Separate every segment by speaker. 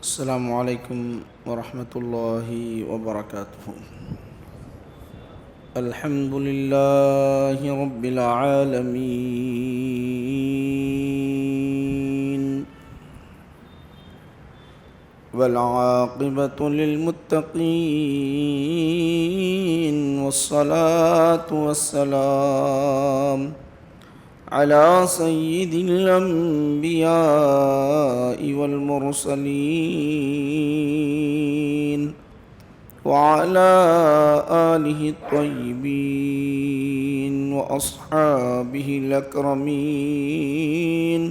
Speaker 1: السلام علیکم ورحمۃ اللہ وبرکاتہ۔ الحمد للہ رب العالمین والعاقبۃ للمتقین والصلاة والسلام على سید الانبیاء والمرسلین وعلى آلہ الطیبین واصحابہ الاکرمین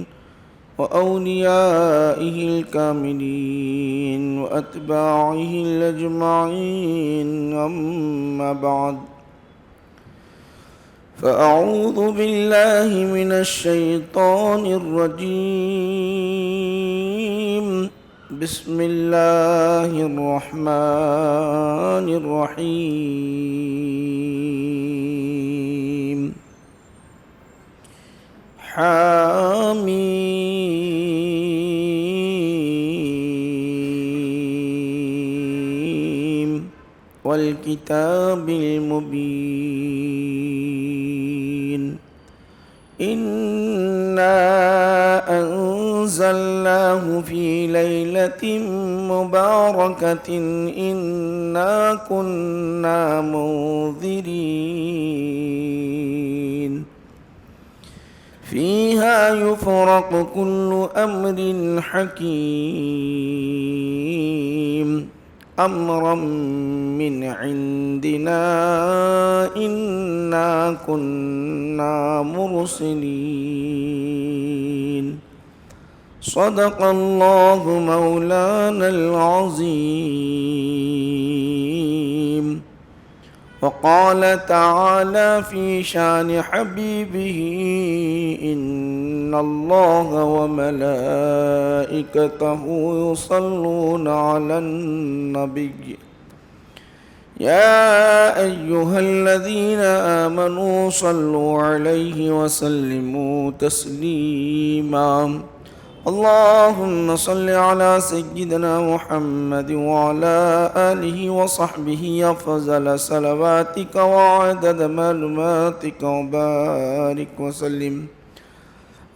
Speaker 1: واولیائہ الکاملین واتباعہ الاجمعین، اما بعد فأعوذ بالله من الشيطان الرجيم، بسم الله الرحمن الرحيم، حاميم والكتاب المبين، إنا أنزلناه في ليلة مباركة إنا كنا منذرين فيها يفرق كل أمر حكيم أمرا من عندنا إنا كنا مرسلين، صدق الله مولانا العظيم، وقال تعالى في شان حبيبه إن الله وملائكته يصلون على النبي يا أيها الذين آمنوا صلوا عليه وسلموا تسليما، اللهم صل على سيدنا محمد وعلى آله وصحبه أفضل صلواتك وعدد معلوماتك وبارك وسلم۔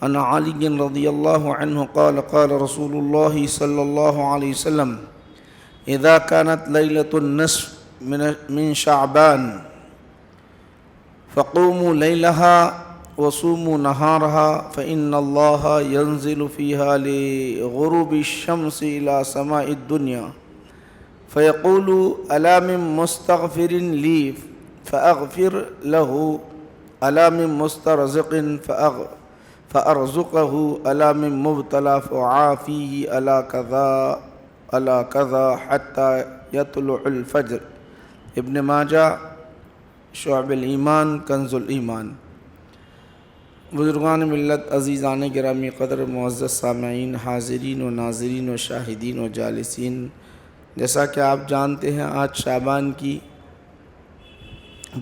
Speaker 1: عن علي رضي الله عنه قال قال رسول الله صلى الله عليه وسلم إذا كانت ليلة النصف من شعبان فقوموا ليلها وصوموا نهارها، فإن الله ينزل فيها لغروب الشمس إلى سماء الدنيا فيقول ألا من مستغفر لي فأغفر له، ألا من مسترزق فأرزقه، ألا من مبتلى فأعافيه، ألا كذا ألا كذا حتى يطلع الفجر۔ ابن ماجہ شعب الایمان کنز الایمان۔ بزرگان ملت، عزیزان گرامی قدر، معزز سامعین، حاضرین و ناظرین و شاہدین و جالسین، جیسا کہ آپ جانتے ہیں آج شعبان کی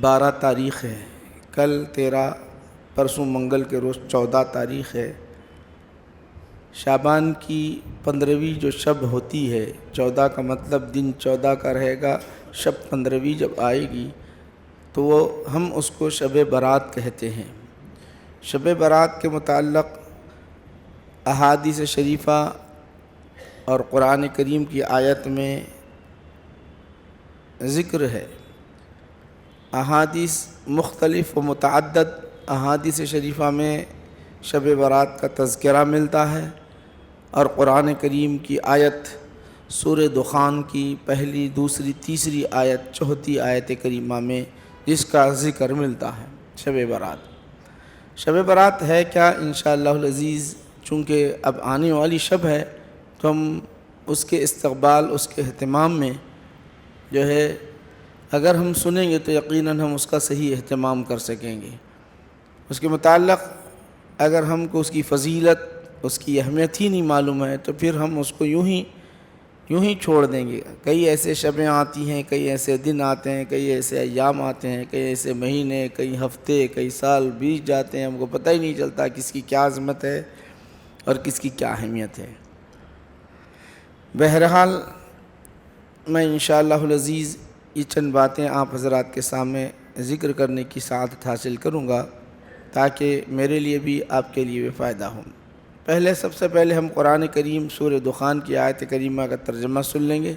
Speaker 1: 12 تاریخ ہے، کل 13، پرسوں منگل کے روز 14 تاریخ ہے۔ شعبان کی 15ویں جو شب ہوتی ہے، 14 کا مطلب دن 14 کا رہے گا، شب 15ویں جب آئے گی تو ہم اس کو شب برات کہتے ہیں۔ شب برات کے متعلق احادیث شریفہ اور قرآن کریم کی آیت میں ذکر ہے۔ احادیث مختلف و متعدد احادیث شریفہ میں شب برات کا تذکرہ ملتا ہے، اور قرآن کریم کی آیت سورہ دخان کی پہلی، دوسری، تیسری آیت، چوتھی آیت کریمہ میں جس کا ذکر ملتا ہے۔ شب برات، شب برات ہے کیا؟ انشاءاللہ العزیز چونکہ اب آنے والی شب ہے تو ہم اس کے استقبال، اس کے اہتمام میں جو ہے اگر ہم سنیں گے تو یقیناً ہم اس کا صحیح اہتمام کر سکیں گے۔ اس کے متعلق اگر ہم کو اس کی فضیلت، اس کی اہمیت ہی نہیں معلوم ہے تو پھر ہم اس کو یوں ہی چھوڑ دیں گے۔ کئی ایسے شبیں آتی ہیں، کئی ایسے دن آتے ہیں، کئی ایسے ایام آتے ہیں، کئی ایسے مہینے، کئی ہفتے، کئی سال بیت جاتے ہیں، ہم کو پتہ ہی نہیں چلتا کس کی کیا عظمت ہے اور کس کی کیا اہمیت ہے۔ بہرحال میں انشاءاللہ العزیز یہ چند باتیں آپ حضرات کے سامنے ذکر کرنے کی سعادت حاصل کروں گا تاکہ میرے لیے بھی آپ کے لیے بھی فائدہ ہو۔ سب سے پہلے ہم قرآن کریم سورہ دخان کی آیت کریمہ کا ترجمہ سن لیں گے،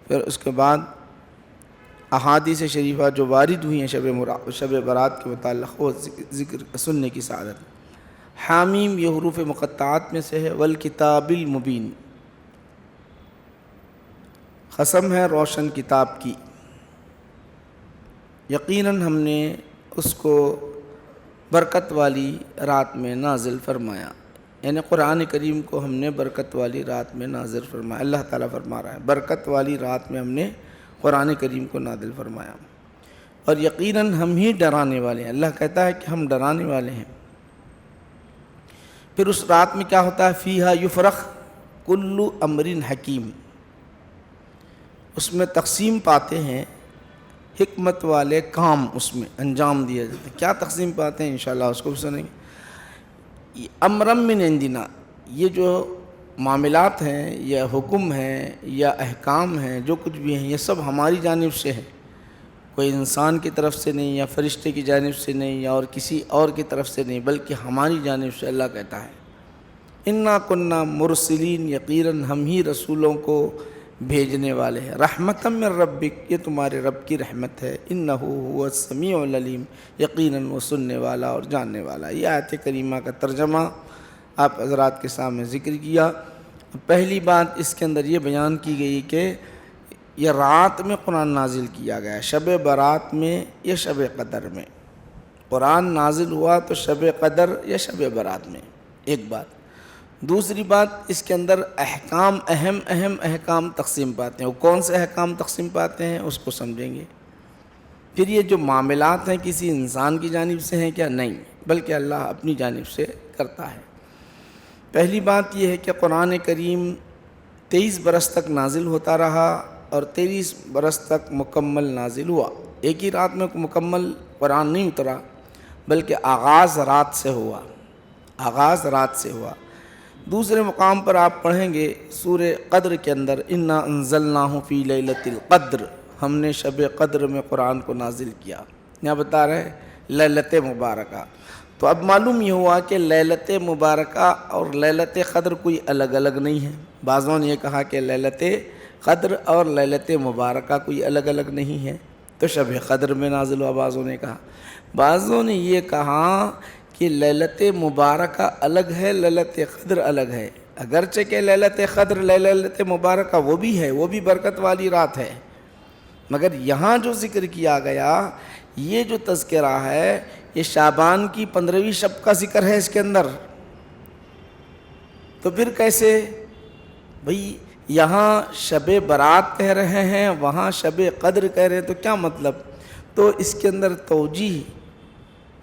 Speaker 1: پھر اس کے بعد احادیث شریفہ جو وارد ہوئی ہیں شب برات کے متعلق وہ ذکر سننے کی سعادت۔ حامیم یہ حروف مقطعات میں سے ہے، والکتاب المبین، قسم ہے روشن کتاب کی، یقیناً ہم نے اس کو برکت والی رات میں نازل فرمایا، یعنی قرآن کریم کو ہم نے برکت والی رات میں نازل فرمایا۔ اللہ تعالیٰ فرما رہا ہے برکت والی رات میں ہم نے قرآن کریم کو نازل فرمایا، اور یقیناً ہم ہی ڈرانے والے ہیں۔ اللہ کہتا ہے کہ ہم ڈرانے والے ہیں۔ پھر اس رات میں کیا ہوتا ہے؟ فیہا یفرق کل امر حکیم، اس میں تقسیم پاتے ہیں حکمت والے کام، اس میں انجام دیا جاتا ہے۔ کیا تقسیم پاتے ہیں انشاءاللہ اس کو بھی سنیں گے۔ امرم من عندنا، یہ جو معاملات ہیں یا حکم ہیں یا احکام ہیں جو کچھ بھی ہیں یہ سب ہماری جانب سے ہے، کوئی انسان کی طرف سے نہیں یا فرشتے کی جانب سے نہیں یا اور کسی اور کی طرف سے نہیں، بلکہ ہماری جانب سے۔ اللہ کہتا ہے انا کننا مرسلین، یقیناً ہم ہی رسولوں کو بھیجنے والے ہیں۔ رحمتم من ربک، یہ تمہارے رب کی رحمت ہے۔ انہ هو السمیع العلیم، یقیناً وہ سننے والا اور جاننے والا۔ یہ آیت کریمہ کا ترجمہ آپ حضرات کے سامنے ذکر کیا۔ پہلی بات اس کے اندر یہ بیان کی گئی کہ یہ رات میں قرآن نازل کیا گیا، شب برات میں یا شب قدر میں قرآن نازل ہوا، تو شب قدر یا شب برات میں، ایک بات۔ دوسری بات اس کے اندر احکام، اہم احکام تقسیم پاتے ہیں۔ وہ کون سے احکام تقسیم پاتے ہیں اس کو سمجھیں گے۔ پھر یہ جو معاملات ہیں کسی انسان کی جانب سے ہیں کیا؟ نہیں، بلکہ اللہ اپنی جانب سے کرتا ہے۔ پہلی بات یہ ہے کہ قرآن کریم 23 برس تک نازل ہوتا رہا اور 23 برس تک مکمل نازل ہوا۔ ایک ہی رات میں مکمل قرآن نہیں اترا، بلکہ آغاز رات سے ہوا، آغاز رات سے ہوا۔ دوسرے مقام پر آپ پڑھیں گے سورہ قدر کے اندر، انا انزلناہ فی لیلۃ القدر، ہم نے شب قدر میں قرآن کو نازل کیا۔ یہاں بتا رہے ہیں لیلۃ مبارکہ۔ تو اب معلوم یہ ہوا کہ لیلۃ مبارکہ اور لیلۃ قدر کوئی الگ الگ نہیں ہے۔ بعضوں نے یہ کہا کہ لیلۃ قدر اور لیلۃ مبارکہ کوئی الگ الگ نہیں ہے، تو شب قدر میں نازل ہوا، بعضوں نے کہا۔ بعضوں نے یہ کہا کہ لیلۃ مبارکہ الگ ہے، لیلۃ قدر الگ ہے، اگرچہ کہ لیلۃ قدر لیلۃ مبارکہ وہ بھی ہے، وہ بھی برکت والی رات ہے، مگر یہاں جو ذکر کیا گیا یہ جو تذکرہ ہے یہ شعبان کی 15ویں شب کا ذکر ہے اس کے اندر۔ تو پھر کیسے بھئی یہاں شب برات کہہ رہے ہیں وہاں شب قدر کہہ رہے ہیں، تو کیا مطلب؟ تو اس کے اندر توجیہ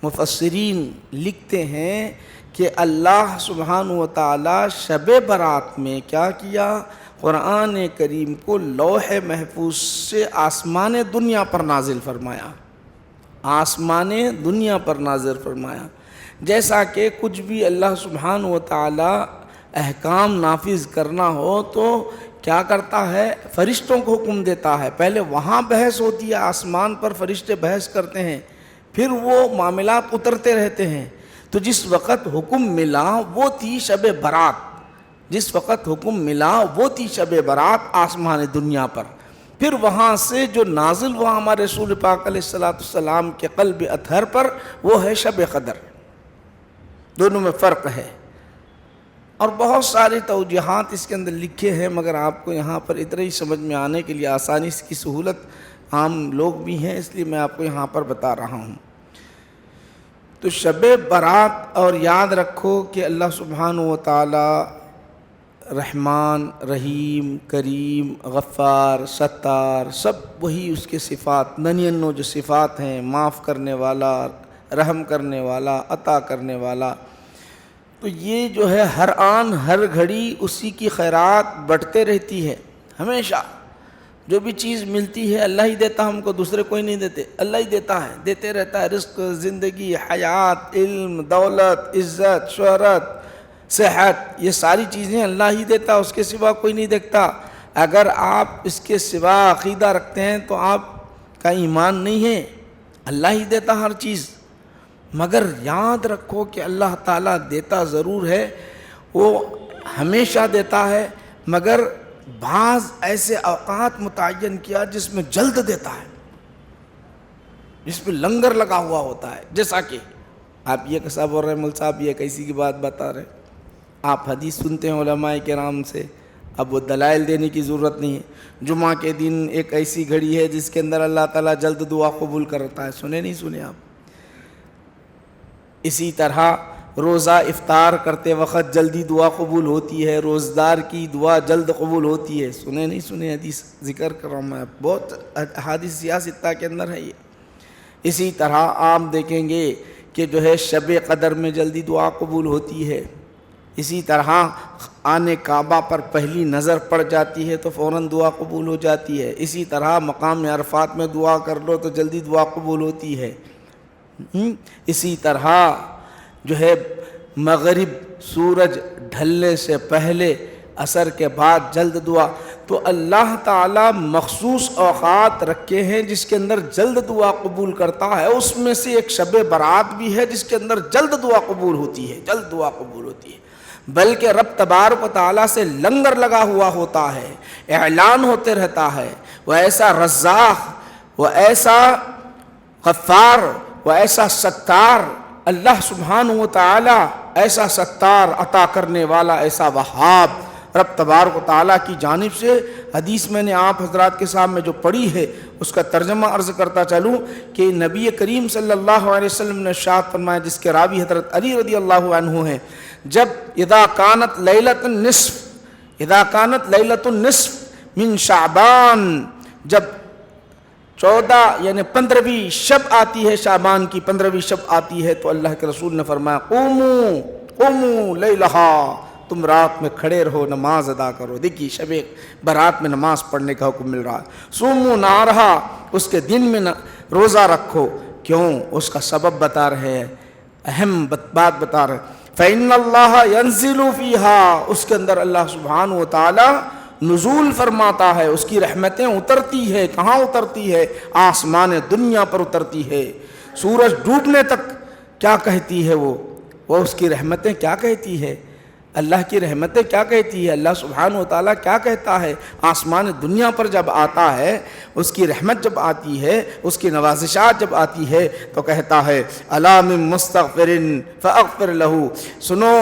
Speaker 1: مفسرین لکھتے ہیں کہ اللہ سبحانہ و تعالی شب برات میں کیا کیا؟ قرآن کریم کو لوح محفوظ سے آسمان دنیا پر نازل فرمایا، آسمان دنیا پر نازل فرمایا۔ جیسا کہ کچھ بھی اللہ سبحانہ و تعالی احکام نافذ کرنا ہو تو کیا کرتا ہے؟ فرشتوں کو حکم دیتا ہے، پہلے وہاں بحث ہوتی ہے، آسمان پر فرشتے بحث کرتے ہیں، پھر وہ معاملات اترتے رہتے ہیں۔ تو جس وقت حکم ملا وہ تھی شب برات، جس وقت حکم ملا وہ تھی شب برات آسمان دنیا پر۔ پھر وہاں سے جو نازل ہوا ہمارے رسول پاک علیہ السلام کے قلب اطہر پر وہ ہے شب قدر۔ دونوں میں فرق ہے، اور بہت ساری توجیحات اس کے اندر لکھے ہیں، مگر آپ کو یہاں پر اتنا ہی سمجھ میں آنے کے لیے آسانی کی سہولت عام لوگ بھی ہیں، اس لیے میں آپ کو یہاں پر بتا رہا ہوں۔ تو شب برات، اور یاد رکھو کہ اللہ سبحانہ و تعالی رحمان، رحیم، کریم، غفار، ستار، سب وہی اس کے صفات 99 جو صفات ہیں، معاف کرنے والا، رحم کرنے والا، عطا کرنے والا۔ تو یہ جو ہے ہر آن ہر گھڑی اسی کی خیرات بڑھتے رہتی ہے، ہمیشہ جو بھی چیز ملتی ہے اللہ ہی دیتا، ہم کو دوسرے کوئی نہیں دیتے، اللہ ہی دیتا ہے، دیتے رہتا ہے۔ رزق، زندگی، حیات، علم، دولت، عزت، شہرت، صحت، یہ ساری چیزیں اللہ ہی دیتا، اس کے سوا کوئی نہیں دیکھتا۔ اگر آپ اس کے سوا عقیدہ رکھتے ہیں تو آپ کا ایمان نہیں ہے، اللہ ہی دیتا ہر چیز۔ مگر یاد رکھو کہ اللہ تعالیٰ دیتا ضرور ہے، وہ ہمیشہ دیتا ہے، مگر بعض ایسے اوقات متعین کیا جس میں جلد دیتا ہے، جس پہ لنگر لگا ہوا ہوتا ہے۔ جیسا کہ آپ یہ کیسا بول رہے ہیں مول صاحب، یہ کیسی کی بات بتا رہے ہیں؟ آپ حدیث سنتے ہیں علماء کرام سے، اب وہ دلائل دینے کی ضرورت نہیں ہے۔ جمعہ کے دن ایک ایسی گھڑی ہے جس کے اندر اللہ تعالیٰ جلد دعا قبول کرتا ہے، سنے نہیں سنے آپ؟ اسی طرح روزہ افطار کرتے وقت جلدی دعا قبول ہوتی ہے، روزدار کی دعا جلد قبول ہوتی ہے، سنے نہیں سنے؟ حدیث ذکر کر رہا ہوں میں، بہت احادیث سیاستہ کے اندر ہے یہ۔ اسی طرح آپ دیکھیں گے کہ جو ہے شب قدر میں جلدی دعا قبول ہوتی ہے۔ اسی طرح آنے کعبہ پر پہلی نظر پڑ جاتی ہے تو فوراً دعا قبول ہو جاتی ہے۔ اسی طرح مقام عرفات میں دعا کر لو تو جلدی دعا قبول ہوتی ہے۔ اسی طرح جو ہے مغرب سورج ڈھلنے سے پہلے، عصر کے بعد جلد دعا، تو اللہ تعالیٰ مخصوص اوقات رکھے ہیں جس کے اندر جلد دعا قبول کرتا ہے۔ اس میں سے ایک شب برات بھی ہے جس کے اندر جلد دعا قبول ہوتی ہے، جلد دعا قبول ہوتی ہے، بلکہ رب تبارک و تعالیٰ سے لنگر لگا ہوا ہوتا ہے، اعلان ہوتے رہتا ہے۔ وہ ایسا رزاق، وہ ایسا غفار، وہ ایسا ستار، اللہ سبحانہ و تعالیٰ ایسا ستار عطا کرنے والا، ایسا وہاب رب تبارک و تعالیٰ کی جانب سے۔ حدیث میں نے آپ حضرات کے سامنے جو پڑھی ہے اس کا ترجمہ عرض کرتا چلوں کہ نبی کریم صلی اللہ علیہ وسلم نے ارشاد فرمایا، جس کے راوی حضرت علی رضی اللہ عنہ ہیں، جب اذا کانت لیلۃ النصف من شعبان، جب 14 یعنی 15ویں شب آتی ہے، شعبان کی 15ویں شب آتی ہے، تو اللہ کے رسول نے فرمایا قوموا لیلہا، تم رات میں کھڑے رہو، نماز ادا کرو۔ دیکھیے شب برات میں نماز پڑھنے کا حکم مل رہا ہے۔ صوموا نہارہا، اس کے دن میں روزہ رکھو۔ کیوں؟ اس کا سبب بتا رہے ہیں، اہم بات بتا رہے ہیں۔ فَإِنَّ اللَّهَ يَنزِلُ فِيهَا، اس کے اندر اللہ سبحانہ و تعالی نزول فرماتا ہے، اس کی رحمتیں اترتی ہے۔ کہاں اترتی ہے؟ آسمان دنیا پر اترتی ہے۔ سورج ڈوبنے تک کیا کہتی ہے وہ اس کی رحمتیں کیا کہتی ہے؟ اللہ کی رحمتیں کیا کہتی ہے؟ اللہ سبحانہ و تعالیٰ کیا کہتا ہے؟ آسمان دنیا پر جب آتا ہے، اس کی رحمت جب آتی ہے، اس کی نوازشات جب آتی ہے، تو کہتا ہے الا من مستغفر فاغفر له، سنو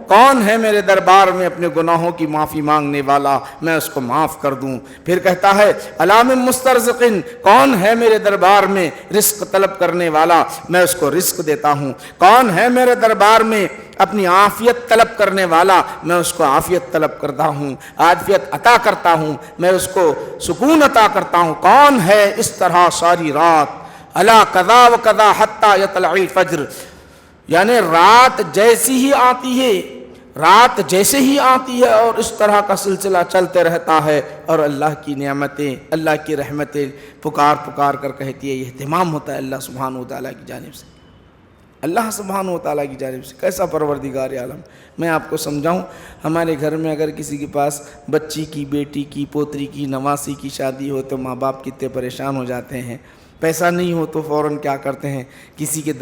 Speaker 1: کون ہے میرے دربار میں اپنے گناہوں کی معافی مانگنے والا، میں اس کو معاف کر دوں۔ پھر کہتا ہے الا من مسترزق، کون ہے میرے دربار میں رزق طلب کرنے والا، میں اس کو رزق دیتا ہوں۔ کون ہے میرے دربار میں اپنی عافیت طلب کرنے والا، میں اس کو عافیت طلب کرتا ہوں، عافیت عطا کرتا ہوں، میں اس کو سکون عطا کرتا ہوں۔ کون ہے اس طرح ساری رات، الا قضا و قضا حتی یطلع الفجر، یعنی رات جیسی ہی آتی ہے، رات جیسے ہی آتی ہے اور اس طرح کا سلسلہ چلتے رہتا ہے، اور اللہ کی نعمتیں، اللہ کی رحمتیں پکار پکار کر کہتی ہے۔ یہ اہتمام ہوتا ہے اللہ سبحانہ و تعالیٰ کی جانب سے، اللہ سبحانہ و تعالیٰ کی جانب سے۔ کیسا پروردگار عالم! میں آپ کو سمجھاؤں، ہمارے گھر میں اگر کسی کے پاس بچی کی، بیٹی کی، پوتری کی، نواسی کی شادی ہو تو ماں باپ کتنے پریشان ہو جاتے ہیں۔ پیسہ نہیں ہو تو فوراً کیا کرتے ہیں، کسی کے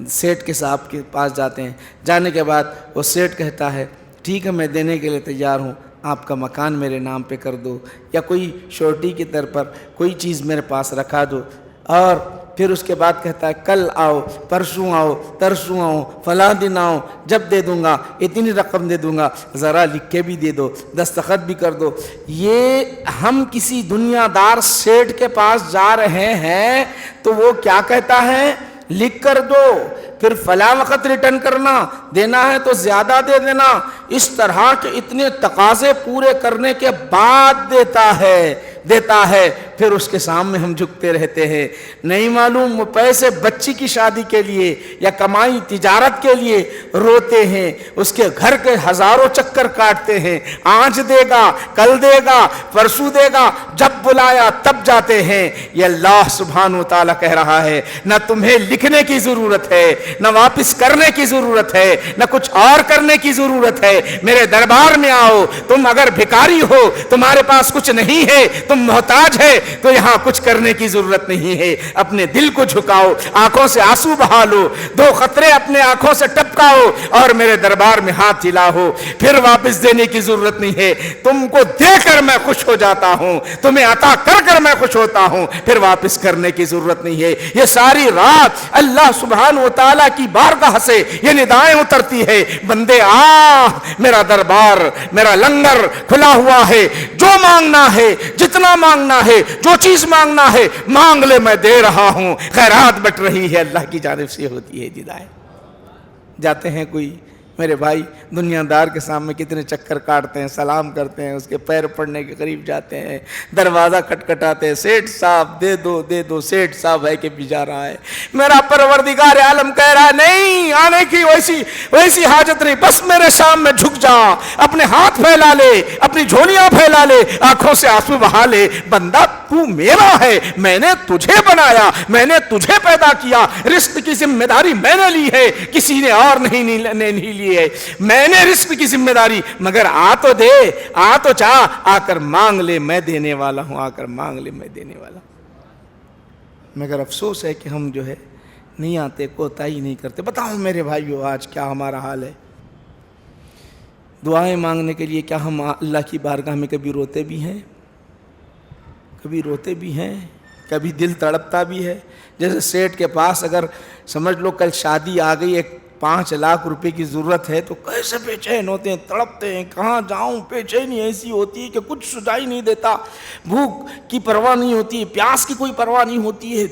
Speaker 1: سیٹ کے صاحب کے پاس جاتے ہیں۔ جانے کے بعد وہ سیٹ کہتا ہے ٹھیک ہے میں دینے کے لیے تیار ہوں، آپ کا مکان میرے نام پہ کر دو، یا کوئی شورٹی کی طرح پر کوئی چیز میرے پاس رکھا دو، اور پھر اس کے بعد کہتا ہے کل آؤ، پرسوں آؤ، ترسوں آؤ، فلاں دن آؤ، جب دے دوں گا اتنی رقم دے دوں گا، ذرا لکھ کے بھی دے دو، دستخط بھی کر دو۔ یہ ہم کسی دنیا دار سیٹ کے پاس جا رہے ہیں تو وہ کیا کہتا ہے؟ لکھ کر دو، پھر فلاں وقت ریٹرن کرنا، دینا ہے تو زیادہ دے دینا۔ اس طرح کے اتنے تقاضے پورے کرنے کے بعد دیتا ہے۔ پھر اس کے سامنے ہم جھکتے رہتے ہیں. نہیں معلوم وہ پیسے بچی کی شادی کے لیے یا کمائی تجارت کے لیے روتے ہیں, اس کے گھر کے ہزاروں چکر کاٹتے ہیں, آج دے گا, کل دے گا, پرسوں دے گا, جب بلایا تب جاتے ہیں. یہ اللہ سبحانہ و تعالیٰ کہہ رہا ہے نہ تمہیں لکھنے کی ضرورت ہے, نہ واپس کرنے کی ضرورت ہے, نہ کچھ اور کرنے کی ضرورت ہے. میرے دربار میں آؤ. تم اگر بھکاری ہو, تمہارے پاس کچھ نہیں ہے, تم محتاج ہے, تو یہاں کچھ کرنے کی ضرورت نہیں ہے. اپنے دل کو جھکاؤ, آنکھوں سے آنسو بہا لو, 2 قطرے اپنے آنکھوں سے ٹپکاؤ اور میرے دربار میں ہاتھ ہلاؤ. پھر واپس دینے کی ضرورت نہیں ہے. تم کو دے کر میں خوش ہو جاتا ہوں, تمہیں عطا کر کر میں خوش ہوتا ہوں, پھر واپس کرنے کی ضرورت نہیں ہے. یہ ساری رات اللہ سبحانہ و تعالیٰ کی بارگاہ سے یہ ندائیں اترتی ہے, بندے آ, میرا دربار, میرا لنگر کھلا ہوا ہے, جو مانگنا ہے, جتنا مانگنا ہے, جو چیز مانگنا ہے مانگ لے, میں دے رہا ہوں. خیرات بٹ رہی ہے, اللہ کی جانب سے ہوتی ہے ندائیں. جاتے ہیں کوئی میرے بھائی دنیا دار کے سامنے کتنے چکر کاٹتے ہیں, سلام کرتے ہیں, اس کے پیر پڑنے کے قریب جاتے ہیں, دروازہ کھٹکھٹاتے ہیں, سیٹھ صاحب دے دو دے دو, سیٹھ صاحب ہے کہ بھی جا رہا ہے. میرا پروردگار عالم کہہ رہا ہے نہیں آنے کی ویسی حاجت نہیں, بس میرے سامنے جھک جا, اپنے ہاتھ پھیلا لے, اپنی جھولیاں پھیلا لے, آنکھوں سے آنسو بہا لے. بندہ تو میرا ہے, میں نے تجھے بنایا, میں نے تجھے پیدا کیا, رزق کی ذمہ داری میں نے لی ہے, کسی نے اور نہیں لی ہے. میں نے رزق کی ذمہ داری, مگر آ تو دے, آ تو چاہ, آ کر مانگ لے, میں دینے والا ہوں, آ کر مانگ لے, میں دینے والا ہوں. مگر افسوس ہے کہ ہم جو ہے نہیں آتے, کوتاہی نہیں کرتے. بتاؤ میرے بھائیو آج کیا ہمارا حال ہے. دعائیں مانگنے کے لیے کیا ہم اللہ کی بارگاہ میں کبھی روتے بھی ہیں, کبھی روتے بھی ہیں, کبھی دل تڑپتا بھی ہے. جیسے سیٹھ کے پاس اگر سمجھ لو کل شادی آ گئی, ایک 5 لاکھ روپے کی ضرورت ہے, تو کیسے بے چین ہوتے ہیں, تڑپتے ہیں, کہاں جاؤں. بے چینی ایسی ہوتی ہے کہ کچھ سجائی نہیں دیتا, بھوک کی پرواہ نہیں ہوتی ہے, پیاس کی کوئی پرواہ نہیں ہوتی ہے,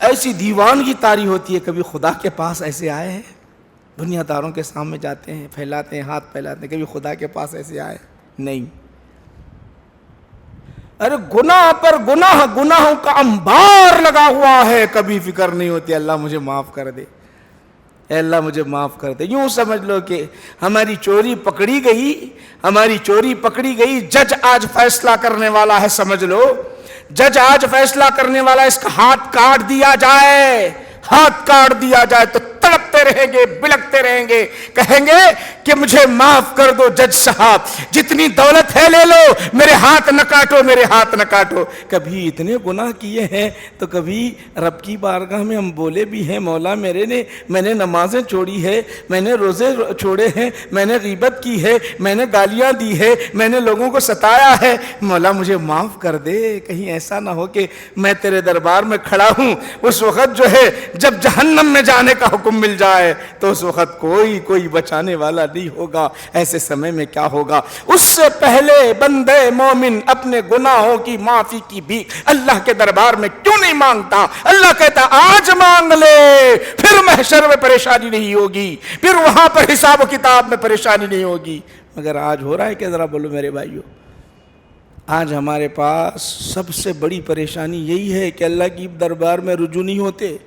Speaker 1: ایسی دیوانگی طاری ہوتی ہے. کبھی خدا کے پاس ایسے آئے ہیں, دنیا داروں کے سامنے جاتے ہیں, پھیلاتے ہیں, ہاتھ پھیلاتے ہیں, کبھی خدا کے پاس ایسے آئے نہیں. ارے گناہ پر گناہ, گناہوں کا انبار لگا ہوا ہے, کبھی فکر نہیں ہوتی اللہ مجھے معاف کر دے, اے اللہ مجھے معاف کر دے. یوں سمجھ لو کہ ہماری چوری پکڑی گئی, ہماری چوری پکڑی گئی, جج آج فیصلہ کرنے والا ہے. سمجھ لو جج آج فیصلہ کرنے والا ہے, اس کا ہاتھ کاٹ دیا جائے, ہاتھ کاٹ دیا جائے تو تڑپتے رہیں گے, بلکتے رہیں گے, کہیں گے کہ مجھے معاف کر دو جج صاحب, جتنی دولت ہے لے لو, میرے ہاتھ نہ کاٹو, میرے ہاتھ نہ کاٹو. کبھی اتنے گناہ کیے ہیں تو کبھی رب کی بارگاہ میں ہم بولے بھی ہیں, مولا میں نے نمازیں چھوڑی ہے, میں نے روزے چھوڑے ہیں, میں نے غیبت کی ہے, میں نے گالیاں دی ہے, میں نے لوگوں کو ستایا ہے, مولا مجھے معاف کر دے. کہیں ایسا نہ ہو کہ میں تیرے دربار میں کھڑا ہوں, اس وقت جو ہے جب جہنم میں جانے کا حکم مل جائے تو اس وقت کوئی بچانے والا نہیں ہوگا. ایسے سمے میں کیا ہوگا؟ اس سے پہلے بندے مومن اپنے گناہوں کی معافی کی بھی اللہ کے دربار میں کیوں نہیں مانگتا؟ اللہ کہتا آج مانگ لے, پھر محشر میں پریشانی نہیں ہوگی, پھر وہاں پر حساب و کتاب میں پریشانی نہیں ہوگی. مگر آج ہو رہا ہے کہ ذرا بولو میرے بھائیو, آج ہمارے پاس سب سے بڑی پریشانی یہی ہے کہ اللہ کی دربار میں رجوع نہیں ہوتے.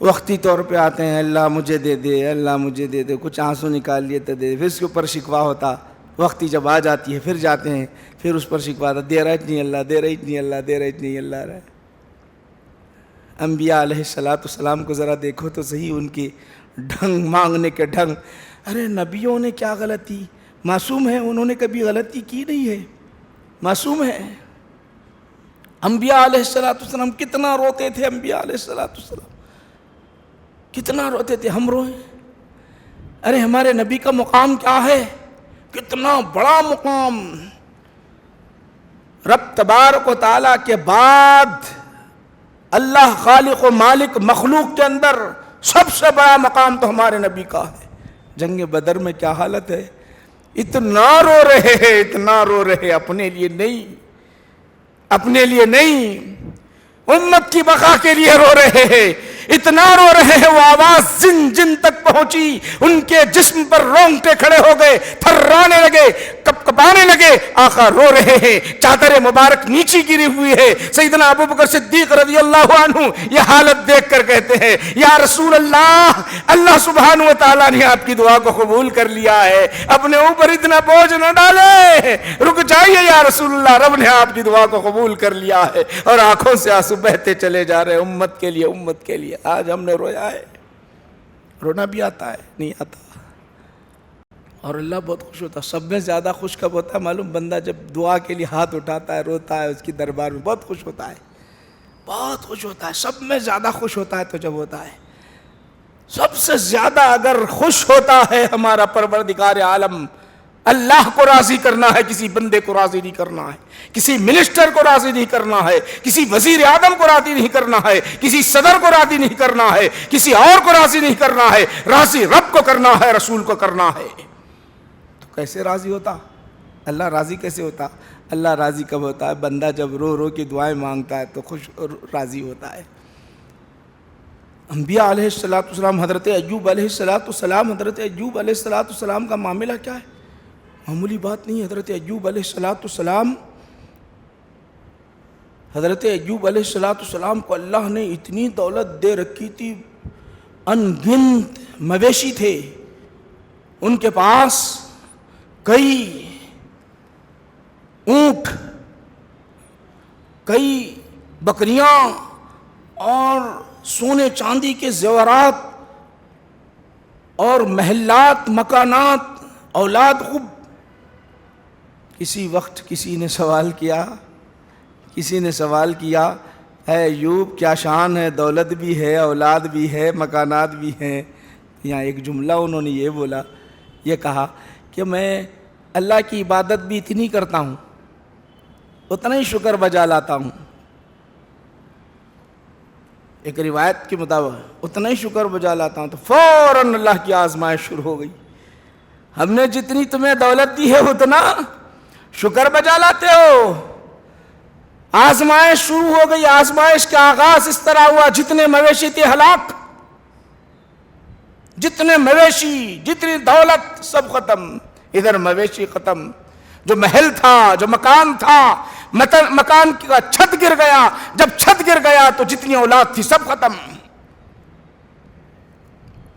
Speaker 1: وقتی طور پہ آتے ہیں, اللہ مجھے دے دے, اللہ مجھے دے دے, کچھ آنسو نکال لیے تو دے, پھر اس کے اوپر شکوہ ہوتا. وقتی جب آ جاتی ہے پھر جاتے ہیں, پھر اس پر شکوہ ہوتا, دے رہا نہیں اللہ, دے رہی نہیں اللہ, دے رہی نہیں اللہ. رہا انبیاء علیہ السلام کو ذرا دیکھو تو صحیح, ان کی ڈھنگ, مانگنے کے ڈھنگ. ارے نبیوں نے کیا غلطی, معصوم ہے, انہوں نے کبھی غلطی کی نہیں ہے, معصوم ہے. انبیاء علیہ السلام کتنا روتے تھے, انبیاء علیہ السلام کتنا روتے تھے, ہم روئیں. ارے ہمارے نبی کا مقام کیا ہے, کتنا بڑا مقام. رب تبارک و تعالیٰ کے بعد اللہ خالق و مالک مخلوق کے اندر سب سے بڑا مقام تو ہمارے نبی کا ہے. جنگ بدر میں کیا حالت ہے, اتنا رو رہے ہیں, اتنا رو رہے, اپنے لیے نہیں, اپنے لیے نہیں, امت کی بقا کے لیے رو رہے ہیں. اتنا رو رہے ہیں, وہ آواز جن جن تک پہنچی, ان کے جسم پر رونگٹے کھڑے ہو گئے, تھرانے لگے, کپکپانے لگے آقا رو رہے ہیں، چادر مبارک نیچے گری ہوئی ہے. سیدنا ابو بکر صدیق رضی اللہ عنہ یہ حالت دیکھ کر کہتے ہیں یا رسول اللہ، اللہ سبحانہ و تعالیٰ نے آپ کی دعا کو قبول کر لیا ہے، اپنے اوپر اتنا بوجھ نہ ڈالے، رک جائیے یا رسول اللہ، رب نے آپ کی دعا کو قبول کر لیا ہے. اور آنکھوں سے آنسو بہتے چلے جا رہے امت کے لیے، امت کے لیے. آج ہم نے رویا ہے، رونا بھی آتا ہے نہیں آتا. اور اللہ بہت خوش ہوتا ہے. سب میں زیادہ خوش کب ہوتا ہے معلوم؟ بندہ جب دعا کے لیے ہاتھ اٹھاتا ہے، روتا ہے اس کی دربار میں، بہت خوش ہوتا ہے، بہت خوش ہوتا ہے. سب میں زیادہ خوش ہوتا ہے تو جب ہوتا ہے سب سے زیادہ اگر خوش ہوتا ہے ہمارا پروردگار عالم. اللہ کو راضی کرنا ہے، کسی بندے کو راضی نہیں کرنا ہے، کسی منسٹر کو راضی نہیں کرنا ہے، کسی وزیر اعظم کو راضی نہیں کرنا ہے، کسی صدر کو راضی نہیں کرنا ہے، کسی اور کو راضی نہیں کرنا ہے. راضی رب کو کرنا ہے، رسول کو کرنا ہے. تو کیسے راضی ہوتا اللہ؟ راضی کیسے ہوتا؟ اللہ راضی کب ہوتا ہے؟ بندہ جب رو رو کے دعائیں مانگتا ہے تو خوش اور راضی ہوتا ہے. انبیاء علیہ السلام، حضرت ایوب علیہ السلام، حضرت ایوب علیہ السلام کا معاملہ کیا ہے؟ معمولی بات نہیں. حضرت ایوب علیہ السلام، حضرت ایوب علیہ السلام کو اللہ نے اتنی دولت دے رکھی تھی، ان گنت مویشی تھے ان کے پاس، کئی اونٹ، کئی بکریاں اور سونے چاندی کے زیورات اور محلات، مکانات، اولاد خوب. کسی وقت کسی نے سوال کیا اے ایوب کیا شان ہے، دولت بھی ہے، اولاد بھی ہے، مکانات بھی ہیں. یہاں ایک جملہ انہوں نے یہ بولا، یہ کہا کہ میں اللہ کی عبادت بھی اتنی کرتا ہوں، اتنا ہی شکر بجا لاتا ہوں. ایک روایت کے مطابق اتنا ہی شکر بجا لاتا ہوں. تو فوراً اللہ کی آزمائش شروع ہو گئی. ہم نے جتنی تمہیں دولت دی ہے اتنا شکر بجا لاتے ہو. آزمائش شروع ہو گئی. آزمائش کا آغاز اس طرح ہوا، جتنے مویشی تھے ہلاک، جتنے مویشی، جتنی دولت سب ختم. ادھر مویشی ختم، جو محل تھا، جو مکان تھا، مکان کا چھت گر گیا. جب چھت گر گیا تو جتنی اولاد تھی سب ختم،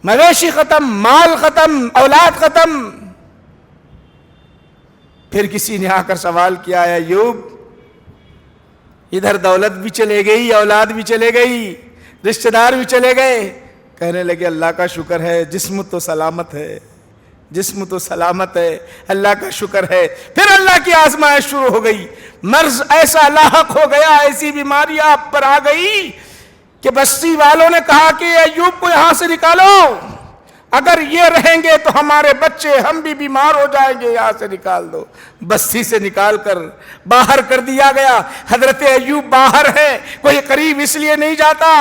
Speaker 1: مویشی ختم، مال ختم، اولاد ختم. پھر کسی نے آ کر سوال کیا ہے ایوب ادھر دولت بھی چلے گئی، اولاد بھی چلے گئی، رشتہ دار بھی چلے گئے. کہنے لگے اللہ کا شکر ہے، جسم تو سلامت ہے، جسم تو سلامت ہے، اللہ کا شکر ہے. پھر اللہ کی آزمائش شروع ہو گئی. مرض ایسا لاحق ہو گیا، ایسی بیماری آپ پر آ گئی کہ بستی والوں نے کہا کہ ایوب کو یہاں سے نکالو، اگر یہ رہیں گے تو ہمارے بچے، ہم بھی بیمار ہو جائیں گے، یہاں سے نکال دو. بستی سے نکال کر باہر کر دیا گیا. حضرت ایوب باہر ہے، کوئی قریب اس لیے نہیں جاتا،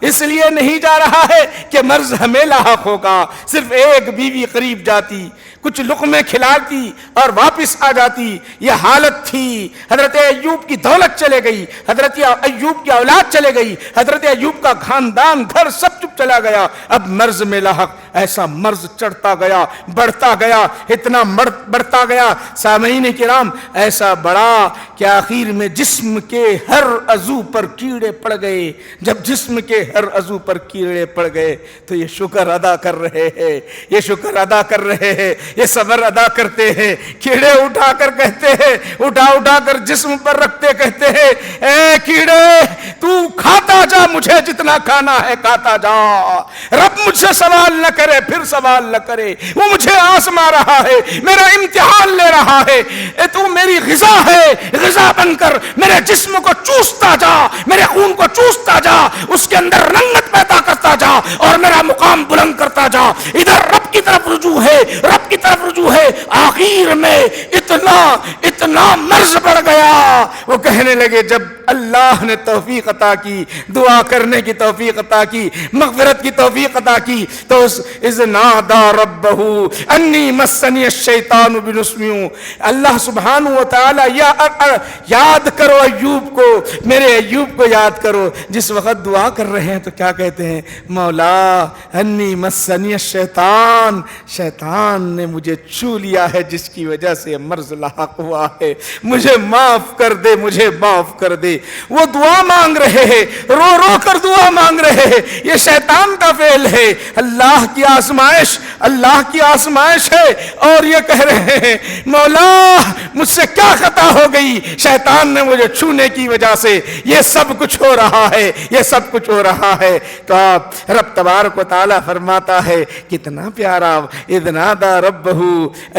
Speaker 1: اس لیے نہیں جا رہا ہے کہ مرض ہمیں لاحق ہوگا. صرف ایک بیوی قریب جاتی، کچھ لقمے کھلاتی اور واپس آ جاتی. یہ حالت تھی. حضرت ایوب کی دولت چلے گئی، حضرت ایوب کی اولاد چلے گئی، حضرت ایوب کا خاندان، گھر سب چپ چلا گیا. اب مرض میں لاحق. ایسا مرض چڑھتا گیا، بڑھتا گیا، اتنا بڑھتا گیا سامعین کرام، ایسا بڑا کہ آخر میں جسم کے ہر عضو پر کیڑے پڑ گئے. جب جسم کے ہر عضو پر کیڑے پڑ گئے تو یہ شکر ادا کر رہے ہیں، یہ شکر ادا کر رہے ہیں، یہ صبر ادا کرتے ہیں. کیڑے اٹھا کر کہتے ہیں، اٹھا کر جسم پر رکھتے کہتے ہیں اے کیڑے تو کھاتا جا، مجھے جتنا کھانا ہے کھاتا جا. رب مجھ سے سوال نہ کرے، پھر سوال نہ کرے، وہ مجھے آزما رہا ہے، میرا امتحان لے رہا ہے. تو میری غذا ہے، غذا بن کر میرے جسم کو چوستا جا، میرے خون کو چوستا جا، اس کے اندر رنگت پیدا کرتا جا اور میرا مقام بلند کرتا جا. ادھر رب کی طرف رجوع ہے، رب کی طرف رجوع ہے. آخر میں اتنا مرض بڑھ گیا، وہ کہنے لگے جب اللہ نے توفیق عطا کی، دعا کرنے کی توفیق عطا کی، مغفرت کی توفیق عطا کی، تو اذ نادى ربه انی مسنی الشیطان بنصب. اللہ سبحانہ و تعالی یاد کرو ایوب کو، میرے ایوب کو یاد کرو. جس وقت دعا کر رہے ہیں تو کیا کہتے ہیں؟ مولا انی مسنی الشیطان، شیطان نے مجھے چھو لیا ہے جس کی وجہ سے مرض لاحق ہوا ہے، مجھے معاف کر دے، مجھے معاف کر دے۔ وہ دعا مانگ رہے ہیں، رو رو کر دعا مانگ رہے ہیں، یہ شیطان کا فعل ہے، اللہ کی آزمائش، اللہ کی آزمائش ہے، اور یہ کہہ رہے ہیں مولا مجھ سے کیا خطا ہو گئی، شیطان نے مجھے چھونے کی وجہ سے یہ سب کچھ ہو رہا ہے، یہ سب کچھ ہو رہا ہے۔ تو رب تبارک و تعالی فرماتا ہے کتنا پیارا، اذ نادى ربہ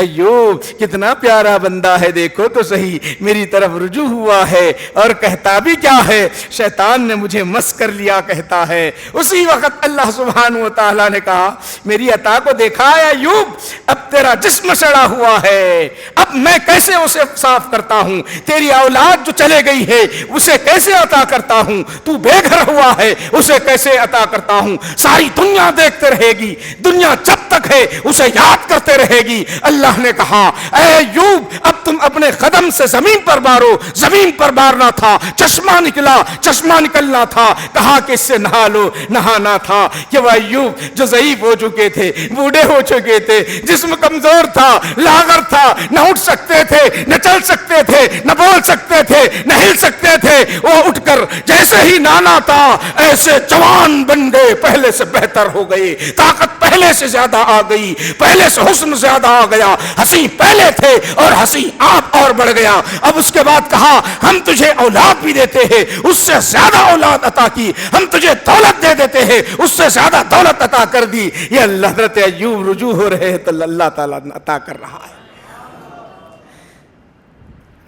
Speaker 1: ایوب، کتنا پیارا بندہ ہے، دیکھو تو صحیح میری طرف رجوع ہوا ہے، اور کہتا بھی کیا ہے، شیطان نے مجھے مس کر لیا کہتا ہے۔ اسی وقت اللہ سبحانہ و تعالی نے کہا میری عطا کو دیکھا ہے ایوب، اب تیرا جسم سڑا ہوا ہے، اب میں کیسے اسے صاف کرتا ہوں، تیری اولاد جو چلے گئی ہے اسے کیسے عطا کرتا ہوں، تو بے گھر ہوا ہے اسے کیسے عطا کرتا ہوں، ساری دنیا دیکھتے رہے گی، دنیا جب تک ہے اسے یاد کرتے رہے گی۔ اللہ نے کہا اے ایوب اب تم اپنے قدم سے زمین پر مارو، زمین پر مارنا تھا، چشمہ نکلا، چشمہ نکلنا تھا، کہا کہ اس سے نہا لو، نہانا تھا کہ وہ ایوب جو ضعیف ہو چکے تھے، بوڑھے ہو چکے تھے، جسم کمزور تھا، لاغر تھا، نہ اٹھ سکتے تھے، نہ چل سکتے تھے، نہ بول سکتے تھے، نہ ہل سکتے تھے، وہ اٹھ کر جیسے ہی نانا تھا ایسے جوان بن گئے، پہلے سے بہتر ہو گئے، طاقت پہلے سے زیادہ آ گئی، پہلے سے حسن زیادہ آ گیا، ہنسی پہلے تھے اور ہنسی آپ اور بڑھ گیا۔ اب اس کے بعد کہا ہم تجھے اولاد بھی دیتے ہیں، اس سے زیادہ اولاد عطا کی، ہم تجھے دولت دے دیتے ہیں، اس سے زیادہ دولت عطا کر دی۔ یہ اللہ حضرت ایوب رجوع ہو رہے ہیں تو اللہ تعالیٰ عطا کر رہا ہے۔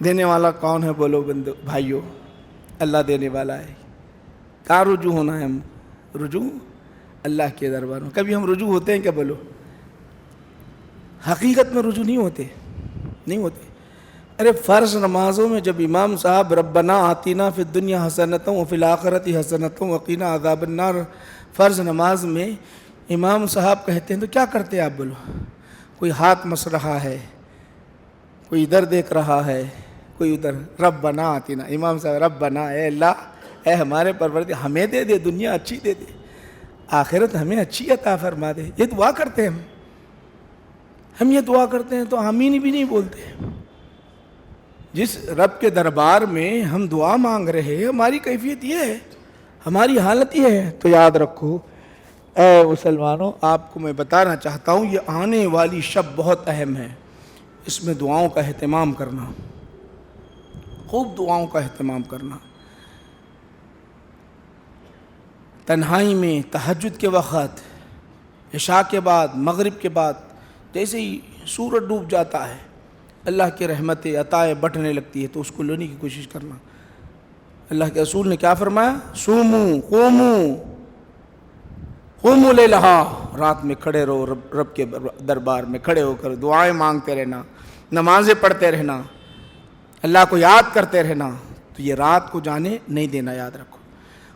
Speaker 1: دینے والا کون ہے بولو بندو بھائیو، اللہ دینے والا ہے۔ کہاں رجوع ہونا ہے؟ ہم رجوع اللہ کے دربار میں۔ کبھی ہم رجوع ہوتے ہیں کیا بولو؟ حقیقت میں رجوع نہیں ہوتے، نہیں ہوتے۔ ارے فرض نمازوں میں جب امام صاحب ربنا آتینا فی الدنیا حسنۃ وفی الآخرۃ حسنۃ وقنا عذاب النار، فرض نماز میں امام صاحب کہتے ہیں تو کیا کرتے ہیں آپ بولو؟ کوئی ہاتھ مس رہا ہے، کوئی ادھر دیکھ رہا ہے، کوئی ادھر۔ ربنا آتینا، امام صاحب ربنا، اے اللہ، اے ہمارے پروردگار ہمیں دے دے، دنیا اچھی دے دے، آخرت ہمیں اچھی عطا فرما دے۔ یہ دعا کرتے ہیں ہم یہ دعا کرتے ہیں تو آمین بھی نہیں بولتے۔ جس رب کے دربار میں ہم دعا مانگ رہے ہیں ہماری کیفیت یہ ہے، ہماری حالت یہ ہے، تو یاد رکھو اے مسلمانوں، آپ کو میں بتانا چاہتا ہوں یہ آنے والی شب بہت اہم ہے، اس میں دعاؤں کا اہتمام کرنا، خوب دعاؤں کا اہتمام کرنا۔ تنہائی میں تہجد کے وقت، عشاء کے بعد، مغرب کے بعد، جیسے ہی سورج ڈوب جاتا ہے اللہ کی رحمتیں عطائیں بٹھنے لگتی ہے تو اس کو لینے کی کوشش کرنا۔ اللہ کے رسول نے کیا فرمایا؟ سومو قومو قوموا لیلہا، رات میں کھڑے رہو، رب کے دربار میں کھڑے ہو کر دعائیں مانگتے رہنا، نمازیں پڑھتے رہنا، اللہ کو یاد کرتے رہنا، تو یہ رات کو جانے نہیں دینا، یاد رکھو۔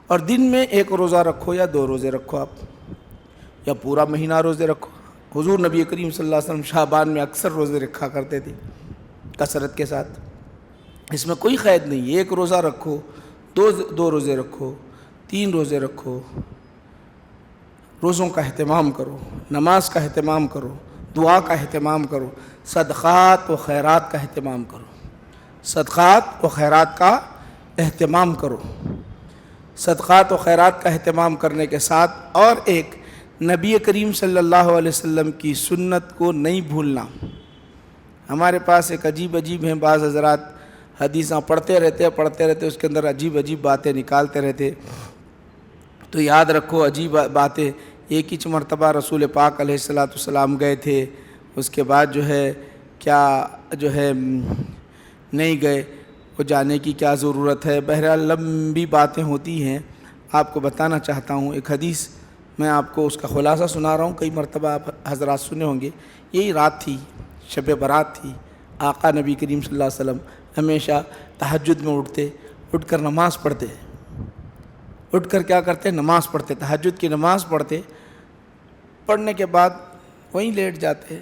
Speaker 1: اور دن میں ایک روزہ رکھو یا 2 روزے رکھو آپ، یا پورا مہینہ روزے رکھو۔ حضور نبی کریم صلی اللہ علیہ وسلم شعبان میں اکثر روزے رکھا کرتے تھے کثرت کے ساتھ، اس میں کوئی قید نہیں، ایک روزہ رکھو، دو روزے رکھو، 3 روزے رکھو، روزوں کا اہتمام کرو، نماز کا اہتمام کرو، دعا کا اہتمام کرو، صدقات و خیرات کا اہتمام کرو، صدقات و خیرات کا اہتمام کرو۔ صدقات و خیرات کا اہتمام کرنے کے ساتھ اور ایک، نبی کریم صلی اللہ علیہ وسلم کی سنت کو نہیں بھولنا۔ ہمارے پاس ایک عجیب ہیں، بعض حضرات حدیثاں پڑھتے رہتے اس کے اندر عجیب باتیں نکالتے رہتے، تو یاد رکھو عجیب باتیں۔ ایک ہی مرتبہ رسول پاک علیہ السلام گئے تھے، اس کے بعد نہیں گئے، وہ جانے کی کیا ضرورت ہے؟ بہرحال لمبی باتیں ہوتی ہیں، آپ کو بتانا چاہتا ہوں ایک حدیث، میں آپ کو اس کا خلاصہ سنا رہا ہوں، کئی مرتبہ آپ حضرات سنے ہوں گے۔ یہی رات تھی، شب برات تھی، آقا نبی کریم صلی اللہ علیہ وسلم ہمیشہ تہجد میں اٹھ کر نماز پڑھتے، اٹھ کر کیا کرتے؟ نماز پڑھتے، تہجد کی نماز پڑھتے، پڑھنے کے بعد وہیں لیٹ جاتے۔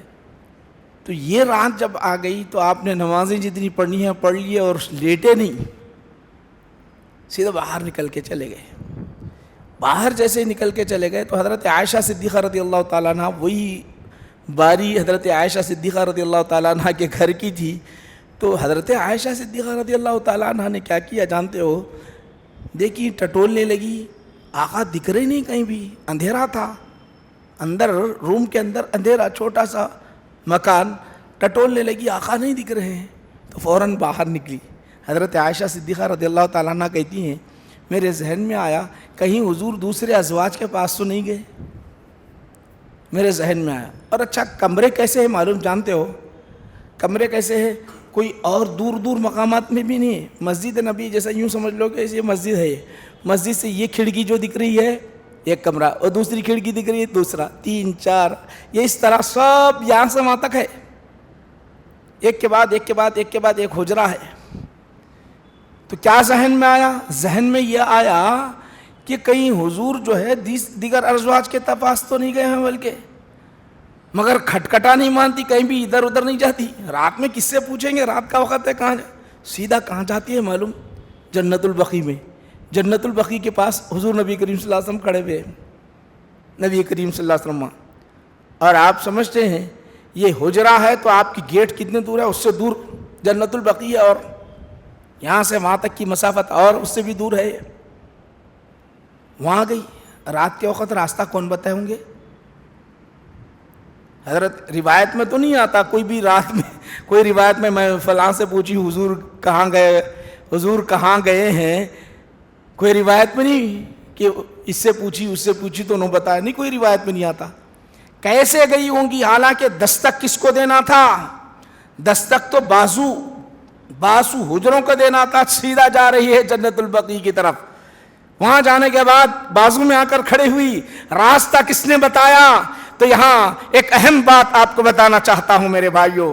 Speaker 1: تو یہ رات جب آ گئی تو آپ نے نمازیں جتنی پڑھنی ہیں پڑھ لی اور لیٹے نہیں، سیدھا باہر نکل کے چلے گئے۔ باہر جیسے نکل کے چلے گئے تو حضرت عائشہ صدیقہ رضی اللہ تعالیٰ عنہ وہی باری حضرت عائشہ صدیقہ رضی اللہ تعالیٰ عنہ کے گھر کی تھی. تو حضرت عائشہ صدیقہ رضی اللہ تعالیٰ عنہ نے کیا کیا جانتے ہو؟ دیکھی ٹٹولنے لگی. آقا دکھ رہے نہیں کہیں بھی, اندھیرا تھا اندر, روم کے اندر اندھیرا, چھوٹا سا مکان. ٹٹولنے لگی, آقا نہیں دکھ رہے ہیں. تو فوراً باہر نکلی. حضرت عائشہ صدیقہ رضی اللہ تعالیٰ عنہ کہتی ہیں میرے ذہن میں آیا کہیں حضور دوسرے ازواج کے پاس تو نہیں گئے. میرے ذہن میں آیا. اور اچھا کمرے کیسے ہیں معلوم جانتے ہو؟ کمرے کیسے ہیں؟ کوئی اور دور دور مقامات میں بھی نہیں ہے. مسجد نبی جیسا یوں سمجھ لو کہ یہ مسجد ہے. مسجد سے یہ کھڑکی جو دکھ رہی ہے ایک کمرہ, اور دوسری کھڑکی دکھ رہی ہے دوسرا, 3 4, یہ اس طرح سب یہاں سے وہاں تک ہے. ایک کے بعد ایک کے بعد ایک کے بعد ایک حجرہ ہے. تو کیا ذہن میں آیا؟ ذہن میں یہ آیا کہ کہیں حضور جو ہے دیگر ازواج کے پاس تو نہیں گئے ہیں, بلکہ مگر کھٹکھٹا نہیں مانتی, کہیں بھی ادھر ادھر نہیں جاتی. رات میں کس سے پوچھیں گے؟ رات کا وقت ہے, کہاں سیدھا کہاں جاتی ہے معلوم؟ جنت البقیع میں. جنت البقیع کے پاس حضور نبی کریم صلی اللہ علیہ وسلم کھڑے ہوئے ہیں. نبی کریم صلی اللہ علیہ وسلم, اور آپ سمجھتے ہیں یہ حجرہ ہے تو آپ کی گیٹ کتنے دور ہے؟ اس سے دور جنت البقیع ہے, اور یہاں سے وہاں تک کی مسافت اور اس سے بھی دور ہے. وہاں گئی. رات کے وقت راستہ کون بتائے ہوں گے؟ حضرت روایت میں تو نہیں آتا کوئی بھی رات میں, کوئی روایت میں فلاں سے پوچھی حضور کہاں گئے, حضور کہاں گئے ہیں, کوئی روایت میں نہیں کہ اس سے پوچھی اس سے پوچھی تو انہوں بتایا, نہیں, کوئی روایت میں نہیں آتا. کیسے گئی ہوں گی؟ حالانکہ دستک کس کو دینا تھا؟ دستک تو باسو حجروں کو دینا تھا. سیدھا جا رہی ہے جنت البقیع کی طرف. وہاں جانے کے بعد بازو میں آ کر کھڑے ہوئی. راستہ کس نے بتایا؟ تو یہاں ایک اہم بات آپ کو بتانا چاہتا ہوں میرے بھائیوں,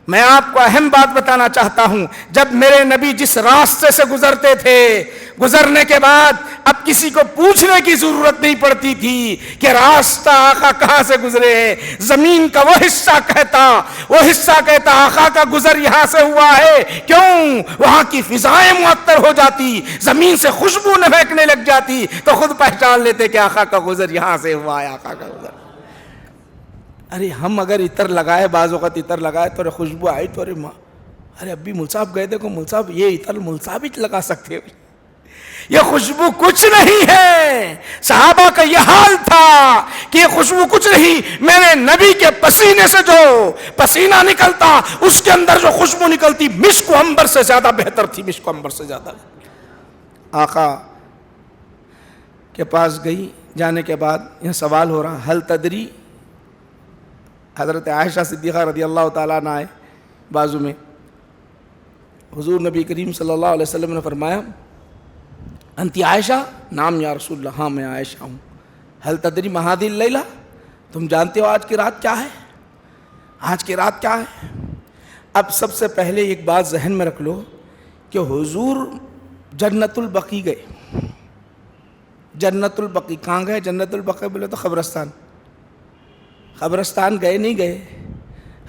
Speaker 1: میں آپ کو اہم بات بتانا چاہتا ہوں. جب میرے نبی جس راستے سے گزرتے تھے, گزرنے کے بعد اب کسی کو پوچھنے کی ضرورت نہیں پڑتی تھی کہ راستہ آقا کہاں سے گزرے ہیں. زمین کا وہ حصہ کہتا آقا کا گزر یہاں سے ہوا ہے. کیوں؟ وہاں کی فضائیں معطر ہو جاتی, زمین سے خوشبو مہکنے لگ جاتی, تو خود پہچان لیتے کہ آقا کا گزر یہاں سے ہوا ہے, آقا کا گزر. ارے ہم اگر عطر لگائے, بعض اوقات عطر لگائے تو خوشبو آئی تو ارے ابھی مول صاحب گئے, دیکھو مول صاحب یہ عطر مول صاحب ہی لگا سکتے, یہ خوشبو کچھ نہیں ہے. صحابہ کا یہ حال تھا کہ یہ خوشبو کچھ نہیں, میرے نبی کے پسینے سے جو پسینہ نکلتا اس کے اندر جو خوشبو نکلتی مشک و عنبر سے زیادہ بہتر تھی, مشک و عنبر سے زیادہ. آقا کے پاس گئی. جانے کے بعد یہ سوال ہو رہا, حل تدری. حضرت عائشہ صدیقہ رضی اللہ تعالیٰ عنہ آئے بازو میں. حضور نبی کریم صلی اللہ علیہ وسلم نے فرمایا انتی عائشہ؟ نام یا رسول اللہ, ہاں میں عائشہ ہوں. حل تدری ما ہذی اللیلہ؟ تم جانتے ہو آج کی رات کیا ہے؟ آج کی رات کیا ہے؟ اب سب سے پہلے ایک بات ذہن میں رکھ لو کہ حضور جنت البقیع گئے. جنت البقیع کہاں گئے؟ جنت البقیع بولے تو قبرستان. قبرستان گئے نہیں گئے,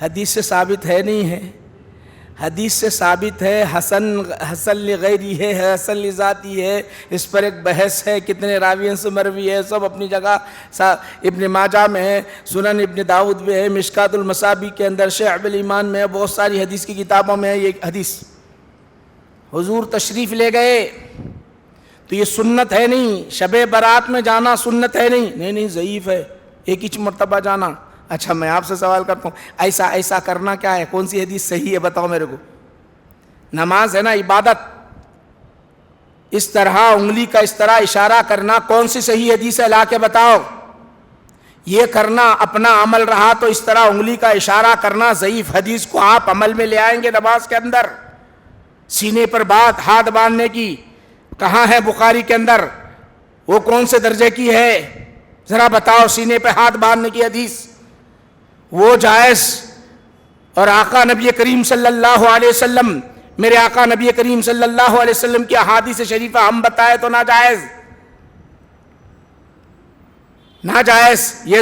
Speaker 1: حدیث سے ثابت ہے نہیں ہے. حدیث سے ثابت ہے حسن لغیری ہے, حسن لذاتی ہے, اس پر ایک بحث ہے, کتنے راویوں سے مروی ہے, سب اپنی جگہ. ابن ماجہ میں ہے, سنن ابن داؤد میں ہے, مشکات المصابیح کے اندر, شعب الایمان میں ہے, بہت ساری حدیث کی کتابوں میں ہے یہ حدیث. حضور تشریف لے گئے تو یہ سنت ہے نہیں, شب برات میں جانا سنت ہے نہیں, ضعیف ہے, ایک ہی مرتبہ جانا. اچھا میں آپ سے سوال کرتا ہوں, ایسا کرنا کیا ہے؟ کون سی حدیث صحیح ہے بتاؤ میرے کو. نماز ہے نا عبادت, اس طرح انگلی کا اس طرح اشارہ کرنا کون سی صحیح حدیث ہے؟ لا کے بتاؤ. یہ کرنا اپنا عمل رہا تو اس طرح انگلی کا اشارہ کرنا ضعیف حدیث کو آپ عمل میں لے آئیں گے نماز کے اندر. سینے پر ہاتھ باندھنے کی کہاں ہے بخاری کے اندر؟ وہ کون سے درجے کی ہے؟ ذرا بتاؤ. سینے پہ ہاتھ باندھنے کی حدیث وہ جائز, اور آقا نبی کریم صلی اللہ علیہ وسلم, میرے آقا نبی کریم صلی اللہ علیہ وسلم کی احادیث شریفہ ہم بتائے تو ناجائز. یہ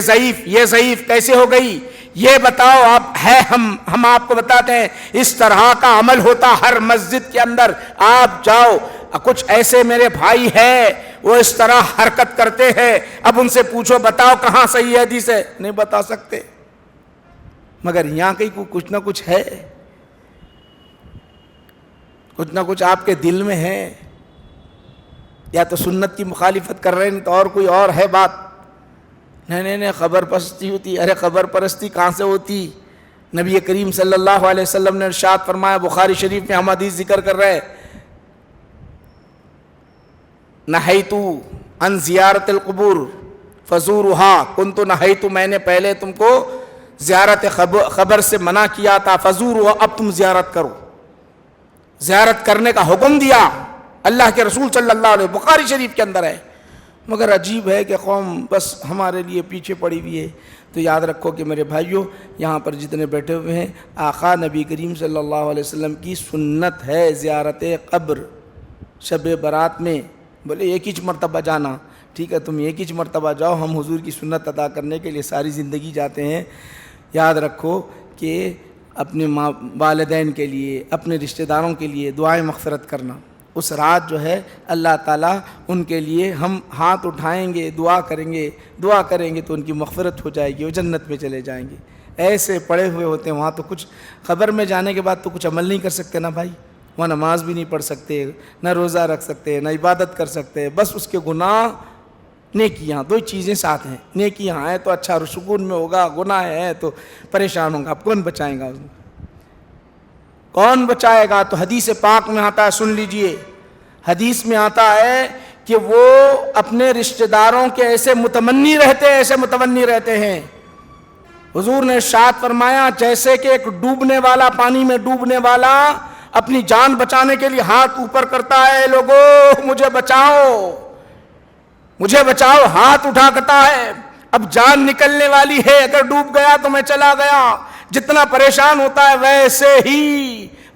Speaker 1: ضعیف کیسے ہو گئی؟ یہ بتاؤ آپ. ہے ہم آپ کو بتاتے ہیں اس طرح کا عمل ہوتا ہر مسجد کے اندر. آپ جاؤ, کچھ ایسے میرے بھائی ہیں وہ اس طرح حرکت کرتے ہیں, اب ان سے پوچھو بتاؤ کہاں صحیح حدیث ہے, نہیں بتا سکتے. مگر یہاں کہیں کچھ نہ کچھ ہے، کچھ نہ کچھ آپ کے دل میں ہے، یا تو سنت کی مخالفت کر رہے ہیں تو اور کوئی اور ہے بات۔ نہیں خبر پرستی ہوتی۔ ارے خبر پرستی کہاں سے ہوتی؟ نبی کریم صلی اللہ علیہ وسلم نے ارشاد فرمایا، بخاری شریف میں ہم حدیث ذکر کر رہے ہیں، نہیتو ان زیارت القبور فزورها، کنت نہیتو، میں نے پہلے تم کو زیارت قبر سے منع کیا تھا، فزورها، اب تم زیارت کرو، زیارت کرنے کا حکم دیا اللہ کے رسول صلی اللہ علیہ وسلم، بخاری شریف کے اندر ہے۔ مگر عجیب ہے کہ قوم بس ہمارے لیے پیچھے پڑی ہوئی ہے۔ تو یاد رکھو کہ میرے بھائیوں، یہاں پر جتنے بیٹھے ہوئے ہیں، آقا نبی کریم صلی اللہ علیہ وسلم کی سنت ہے زیارت قبر شب برات میں۔ بولے ایک ہی مرتبہ جانا، ٹھیک ہے تم ایک ہی مرتبہ جاؤ، ہم حضور کی سنت ادا کرنے کے لیے ساری زندگی جاتے ہیں۔ یاد رکھو کہ اپنے والدین کے لیے، اپنے رشتہ داروں کے لیے دعائیں مغفرت کرنا۔ اس رات جو ہے اللہ تعالیٰ ان کے لیے، ہم ہاتھ اٹھائیں گے، دعا کریں گے تو ان کی مغفرت ہو جائے گی، وہ جنت میں چلے جائیں گے۔ ایسے پڑے ہوئے ہوتے ہیں وہاں، تو کچھ قبر میں جانے کے بعد تو کچھ عمل نہیں کر سکتے نا بھائی، وہاں نماز بھی نہیں پڑھ سکتے، نہ روزہ رکھ سکتے، نہ عبادت کر سکتے، بس اس کے گناہ نیکیاں، دو چیزیں ساتھ ہیں، نیکیاں ہیں تو اچھا سکون میں ہوگا، گناہ ہے تو پریشان ہوگا۔ اب کون بچائیں گا اس میں؟ کون بچائے گا؟ تو حدیث پاک میں آتا ہے، سن لیجئے، حدیث میں آتا ہے کہ وہ اپنے رشتہ داروں کے ایسے متمنی رہتے ہیں۔ حضور نے ارشاد فرمایا، جیسے کہ ایک ڈوبنے والا، پانی میں ڈوبنے والا اپنی جان بچانے کے لیے ہاتھ اوپر کرتا ہے، لوگوں مجھے بچاؤ، ہاتھ اٹھا کرتا ہے، اب جان نکلنے والی ہے، اگر ڈوب گیا تو میں چلا گیا، جتنا پریشان ہوتا ہے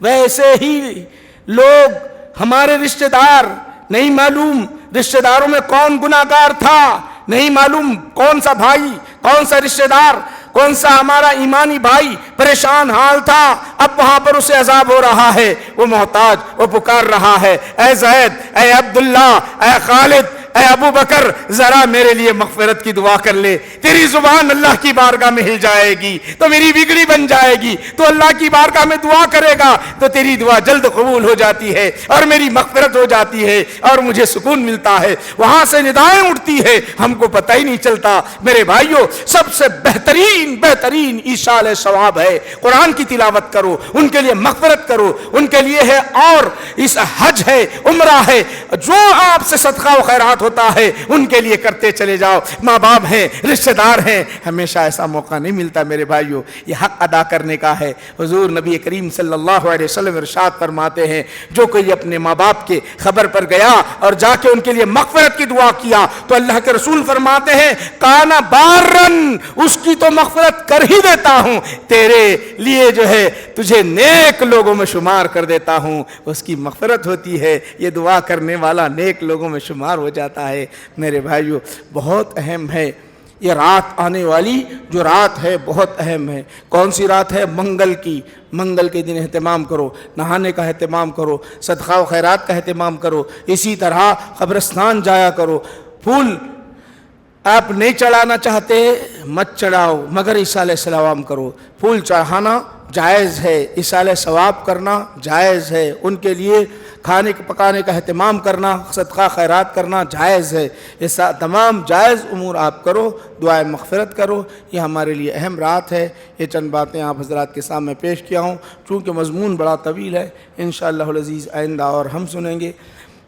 Speaker 1: ویسے ہی لوگ، ہمارے رشتہ دار، نہیں معلوم رشتہ داروں میں کون گناہگار تھا، نہیں معلوم کون سا بھائی، کون سا رشتہ دار، کون سا ہمارا ایمانی بھائی پریشان حال تھا، اب وہاں پر اسے عذاب ہو رہا ہے، وہ محتاج، وہ پکار رہا ہے، اے زید، اے عبداللہ، اے خالد، اے ابو بکر، ذرا میرے لیے مغفرت کی دعا کر لے۔ تیری زبان اللہ کی بارگاہ میں ہل جائے گی تو میری بگڑی بن جائے گی، تو اللہ کی بارگاہ میں دعا کرے گا تو تیری دعا جلد قبول ہو جاتی ہے اور میری مغفرت ہو جاتی ہے اور مجھے سکون ملتا ہے۔ وہاں سے ندائیں اٹھتی ہے، ہم کو پتہ ہی نہیں چلتا۔ میرے بھائیوں، سب سے بہترین ایصال ثواب ہے، قرآن کی تلاوت کرو، ان کے لیے مغفرت کرو، ان کے لیے ہے، اور اس حج ہے، عمرہ ہے، جو آپ سے صدقہ و خیرات ہوتا ہے ان کے لیے کرتے چلے جاؤ۔ ماں باپ ہیں، رشتہ دار ہیں، ہمیشہ ایسا موقع نہیں ملتا میرے بھائیوں، یہ حق ادا کرنے کا ہے۔ حضور نبی کریم صلی اللہ علیہ وسلم ارشاد فرماتے ہیں، جو کوئی اپنے ماں باپ کے خبر پر گیا اور جا کے ان کے لیے مغفرت کی دعا کیا تو اللہ کے رسول فرماتے ہیں، کانا بارن، اس کی تو مغفرت کر ہی دیتا ہوں، تیرے لیے جو ہے تجھے نیک لوگوں میں شمار کر دیتا ہوں، اس کی مغفرت ہوتی ہے، یہ دعا کرنے والا نیک لوگوں میں شمار ہو جاتا ہے۔ میرے بھائیوں، بہت اہم ہے یہ رات، آنے والی جو رات ہے بہت اہم ہے۔ کون سی رات ہے؟ منگل کی۔ منگل کے دن اہتمام کرو، نہانے کا اہتمام کرو، صدقہ و خیرات کا اہتمام کرو، اسی طرح قبرستان جایا کرو۔ پھول آپ نہیں چڑھانا چاہتے مت چڑھاؤ، مگر ایصال ثواب کرو۔ پھول چڑھانا جائز ہے، ایصال ثواب کرنا جائز ہے، ان کے لیے کھانے پکانے کا اہتمام کرنا، صدقہ خیرات کرنا جائز ہے۔ یہ تمام جائز امور آپ کرو، دعائے مغفرت کرو۔ یہ ہمارے لیے اہم رات ہے۔ یہ چند باتیں آپ حضرات کے سامنے پیش کیا ہوں، چونکہ مضمون بڑا طویل ہے، انشاءاللہ العزیز آئندہ اور ہم سنیں گے۔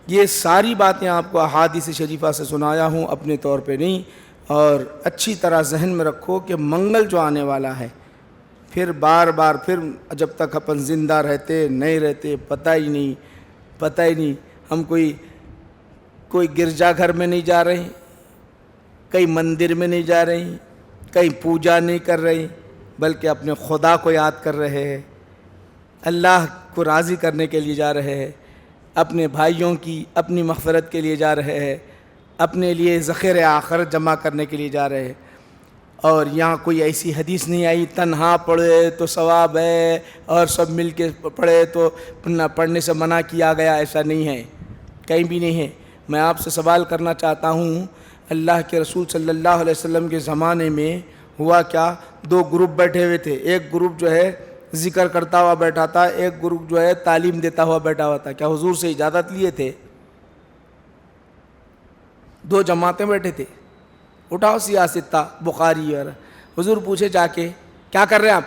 Speaker 1: یہ ساری باتیں آپ کو احادیث شریفہ سے سنایا ہوں، اپنے طور پہ نہیں، اور اچھی طرح ذہن میں رکھو کہ منگل جو آنے والا ہے، پھر بار بار، پھر جب تک اپن زندہ رہتے نہیں رہتے پتہ ہی نہیں۔ ہم کوئی گرجا گھر میں نہیں جا رہے، کئی مندر میں نہیں جا رہے، کہیں پوجا نہیں کر رہے، بلکہ اپنے خدا کو یاد کر رہے ہیں، اللہ کو راضی کرنے کے لیے جا رہے ہیں، اپنے بھائیوں کی اپنی مغفرت کے لیے جا رہے ہیں، اپنے لیے ذخیرہ آخرت جمع کرنے کے لیے جا رہے ہیں۔ اور یہاں کوئی ایسی حدیث نہیں آئی تنہا پڑھے تو ثواب ہے اور سب مل کے پڑھے تو پڑھنے سے منع کیا گیا، ایسا نہیں ہے، کہیں بھی نہیں ہے۔ میں آپ سے سوال کرنا چاہتا ہوں، اللہ کے رسول صلی اللہ علیہ وسلم کے زمانے میں ہوا کیا، دو گروپ بیٹھے ہوئے تھے، ایک گروپ جو ہے ذکر کرتا ہوا بیٹھا تھا، ایک گروپ جو ہے تعلیم دیتا ہوا بیٹھا ہوا تھا۔ کیا حضور سے اجازت لیے تھے؟ دو جماعتیں بیٹھے تھے، اٹھاؤ سیاست تھا بخاری، اور حضور پوچھے جا کے کیا کر رہے ہیں آپ؟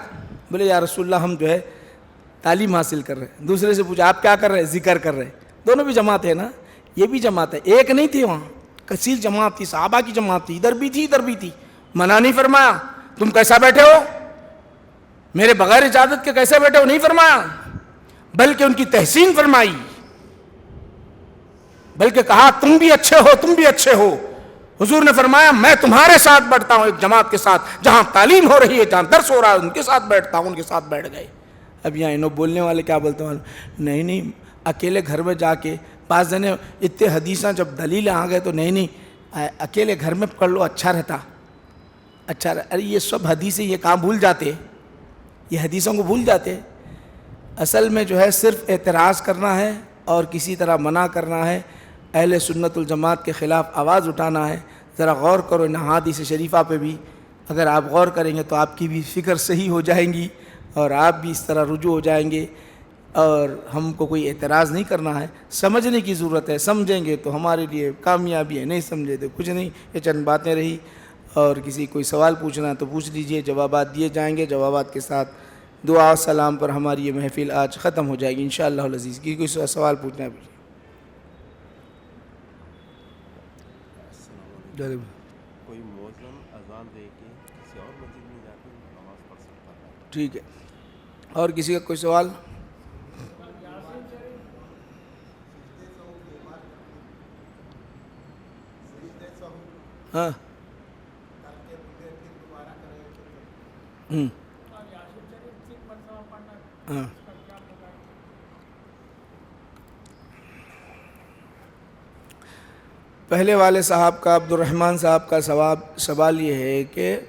Speaker 1: بولے یا رسول اللہ ہم جو ہے تعلیم حاصل کر رہے ہیں۔ دوسرے سے پوچھا آپ کیا کر رہے ہیں؟ ذکر کر رہے ہیں۔ دونوں بھی جماعت ہے نا، یہ بھی جماعت ہے، ایک نہیں تھی، وہاں کثیر جماعت تھی، صحابہ کی جماعت تھی، ادھر بھی تھی ادھر بھی تھی۔ منع نہیں فرمایا تم کیسا بیٹھے ہو، میرے بغیر اجازت کے کیسے بیٹھے ہو، نہیں فرمایا، بلکہ ان کی تحسین فرمائی، بلکہ کہا تم بھی اچھے ہو، تم بھی اچھے ہو۔ حضور نے فرمایا میں تمہارے ساتھ بیٹھتا ہوں ایک جماعت کے ساتھ، جہاں تعلیم ہو رہی ہے، جہاں درس ہو رہا ہے، ان کے ساتھ بیٹھتا ہوں، ان کے ساتھ بیٹھ گئے۔ اب یہاں انہوں بولنے والے کیا بولتے ہیں، نہیں اکیلے گھر میں جا کے، بعض جنے اتنے حدیثاں جب دلیل آ گئے تو نہیں اکیلے گھر میں پکڑ لو، اچھا رہتا، اچھا رہتا۔ ارے یہ سب حدیثیں یہ کہاں بھول جاتے، یہ حدیثوں کو بھول جاتے۔ اصل میں جو ہے صرف اعتراض کرنا ہے اور کسی طرح منع کرنا ہے، اہل سنت الجماعت کے خلاف آواز اٹھانا ہے۔ ذرا غور کرو ان احادیث شریفہ پہ بھی، اگر آپ غور کریں گے تو آپ کی بھی فکر صحیح ہو جائیں گی اور آپ بھی اس طرح رجوع ہو جائیں گے۔ اور ہم کو کوئی اعتراض نہیں کرنا ہے، سمجھنے کی ضرورت ہے، سمجھیں گے تو ہمارے لیے کامیابی ہے، نہیں سمجھے تو کچھ نہیں۔ یہ چند باتیں رہی، اور کسی کوئی سوال پوچھنا ہے تو پوچھ لیجئے، جوابات دیے جائیں گے۔ جوابات کے ساتھ دعا و سلام پر ہماری یہ محفل آج ختم ہو جائے گی انشاءاللہ العزیز۔ کی کوئی سوال پوچھنا ہے؟
Speaker 2: کوئی مؤذن اذان دے کے کسی اور مسجد میں جا کے نماز پڑھ سکتا ہے؟
Speaker 1: ٹھیک ہے، اور کسی کا کوئی سوال؟ ہاں ہاں پہلے والے صاحب کا، عبد الرحمن صاحب کا سوال یہ ہے کہ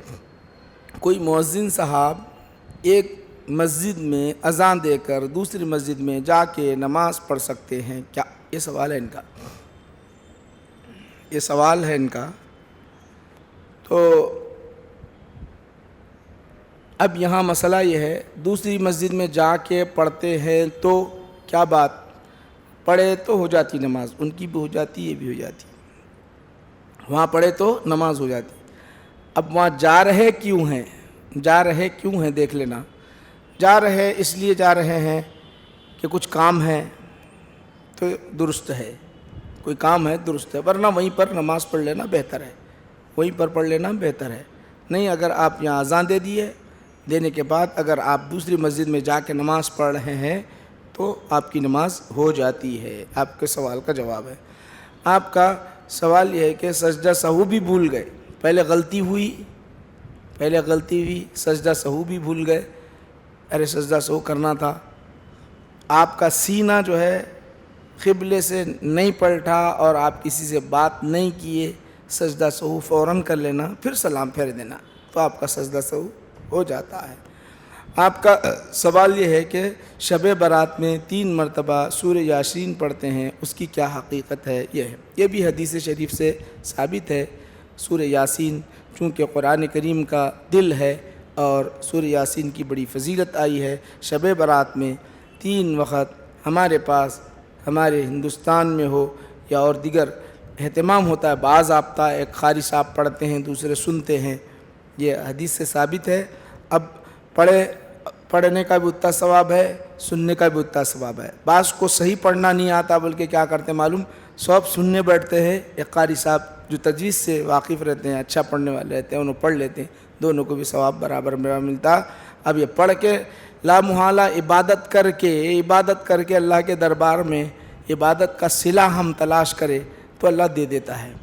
Speaker 1: کوئی مؤذن صاحب ایک مسجد میں اذان دے کر دوسری مسجد میں جا کے نماز پڑھ سکتے ہیں کیا؟ یہ سوال ہے ان کا، یہ سوال ہے ان کا۔ تو اب یہاں مسئلہ یہ ہے، دوسری مسجد میں جا کے پڑھتے ہیں تو کیا بات، پڑھے تو ہو جاتی نماز، ان کی بھی ہو جاتی، یہ بھی ہو جاتی، وہاں پڑھے تو نماز ہو جاتی۔ اب وہاں جا رہے کیوں ہیں، جا رہے کیوں ہیں دیکھ لینا۔ جا رہے اس لیے جا رہے ہیں کہ کچھ کام ہے تو درست ہے، کوئی کام ہے درست ہے، ورنہ وہیں پر نماز پڑھ لینا بہتر ہے، وہیں پر پڑھ لینا بہتر ہے۔ نہیں اگر آپ یہاں اذان دے دیے، دینے کے بعد اگر آپ دوسری مسجد میں جا کے نماز پڑھ رہے ہیں تو آپ کی نماز ہو جاتی ہے۔ آپ کے سوال کا جواب ہے۔ آپ کا سوال یہ ہے کہ سجدہ سہو بھی بھول گئے، پہلے غلطی ہوئی، سجدہ سہو بھی بھول گئے، ارے سجدہ سہو کرنا تھا، آپ کا سینہ جو ہے قبلے سے نہیں پلٹا اور آپ کسی سے بات نہیں کیے، سجدہ سہو فوراً کر لینا، پھر سلام پھیر دینا تو آپ کا سجدہ سہو ہو جاتا ہے۔ آپ کا سوال یہ ہے کہ شب برات میں 3 مرتبہ سورہ یاسین پڑھتے ہیں، اس کی کیا حقیقت ہے؟ یہ بھی حدیث شریف سے ثابت ہے۔ سورہ یاسین چونکہ قرآن کریم کا دل ہے اور سورہ یاسین کی بڑی فضیلت آئی ہے۔ شب برات میں 3 وقت ہمارے پاس، ہمارے ہندوستان میں ہو یا اور دیگر اہتمام ہوتا ہے، باضابطہ ایک قاری صاحب پڑھتے ہیں، دوسرے سنتے ہیں، یہ حدیث سے ثابت ہے۔ اب پڑھنے کا بھی اتنا ثواب ہے، سننے کا بھی اتنا ثواب ہے۔ بعض کو صحیح پڑھنا نہیں آتا، بلکہ کیا کرتے ہیں معلوم، سب سننے بیٹھتے ہیں، ایک قاری صاحب جو تجوید سے واقف رہتے ہیں، اچھا پڑھنے والے رہتے ہیں، انہوں پڑھ لیتے ہیں، دونوں کو بھی ثواب برابر ملتا۔ اب یہ پڑھ کے لا محالہ عبادت کر کے اللہ کے دربار میں عبادت کا صلہ ہم تلاش کرے تو اللہ دے دیتا ہے۔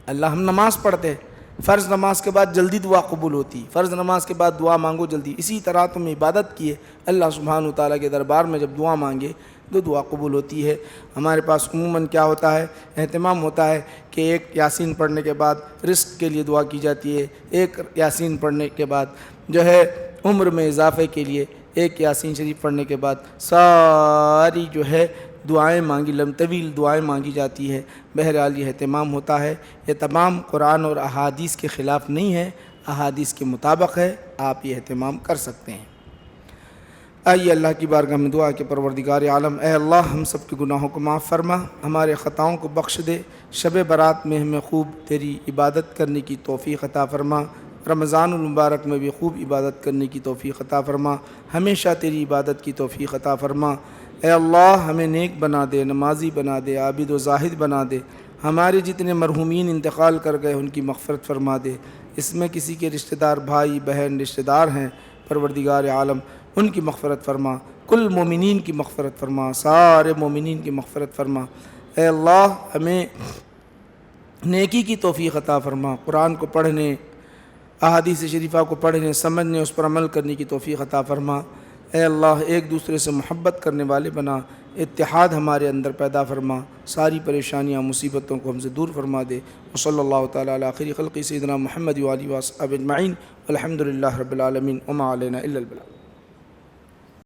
Speaker 1: اللہ، ہم نماز پڑھتے ہیں، فرض نماز کے بعد جلدی دعا قبول ہوتی، فرض نماز کے بعد دعا مانگو جلدی، اسی طرح تم عبادت کیے، اللہ سبحانہ وتعالیٰ کے دربار میں جب دعا مانگے تو دعا قبول ہوتی ہے۔ ہمارے پاس عموماً کیا ہوتا ہے، اہتمام ہوتا ہے کہ ایک یاسین پڑھنے کے بعد رزق کے لیے دعا کی جاتی ہے، ایک یاسین پڑھنے کے بعد جو ہے عمر میں اضافے کے لیے، ایک یاسین شریف پڑھنے کے بعد ساری جو ہے دعائیں مانگی، طویل دعائیں مانگی جاتی ہے۔ بہرحال یہ اہتمام ہوتا ہے، یہ تمام قرآن اور احادیث کے خلاف نہیں ہے، احادیث کے مطابق ہے، آپ یہ اہتمام کر سکتے ہیں۔ آئیے اللہ کی بارگاہ میں دعا کہ پروردگار عالم، اے اللہ ہم سب کے گناہوں کو معاف فرما، ہمارے خطاؤں کو بخش دے، شب برات میں ہمیں خوب تیری عبادت کرنے کی توفیق عطا فرما، رمضان المبارک میں بھی خوب عبادت کرنے کی توفیق عطا فرما، ہمیشہ تیری عبادت کی توفیق عطا فرما۔ اے اللہ ہمیں نیک بنا دے، نمازی بنا دے، عابد و زاہد بنا دے، ہمارے جتنے مرحومین انتقال کر گئے ان کی مغفرت فرما دے، اس میں کسی کے رشتہ دار بھائی بہن رشتہ دار ہیں، پروردگار عالم ان کی مغفرت فرما، کل مومنین کی مغفرت فرما، سارے مومنین کی مغفرت فرما۔ اے اللہ ہمیں نیکی کی توفیق عطا فرما، قرآن کو پڑھنے، احادیث شریفہ کو پڑھنے، سمجھنے، اس پر عمل کرنے کی توفیق عطا فرما۔ اے اللہ ایک دوسرے سے محبت کرنے والے بنا، اتحاد ہمارے اندر پیدا فرما، ساری پریشانیاں مصیبتوں کو ہم سے دور فرما دے۔ وصلی اللہ تعالیٰ علی خیر خلق سیدنا محمد وآلہ وصحبہ اجمعین، الحمد للہ رب العالمین، وما علینا الا البلاغ۔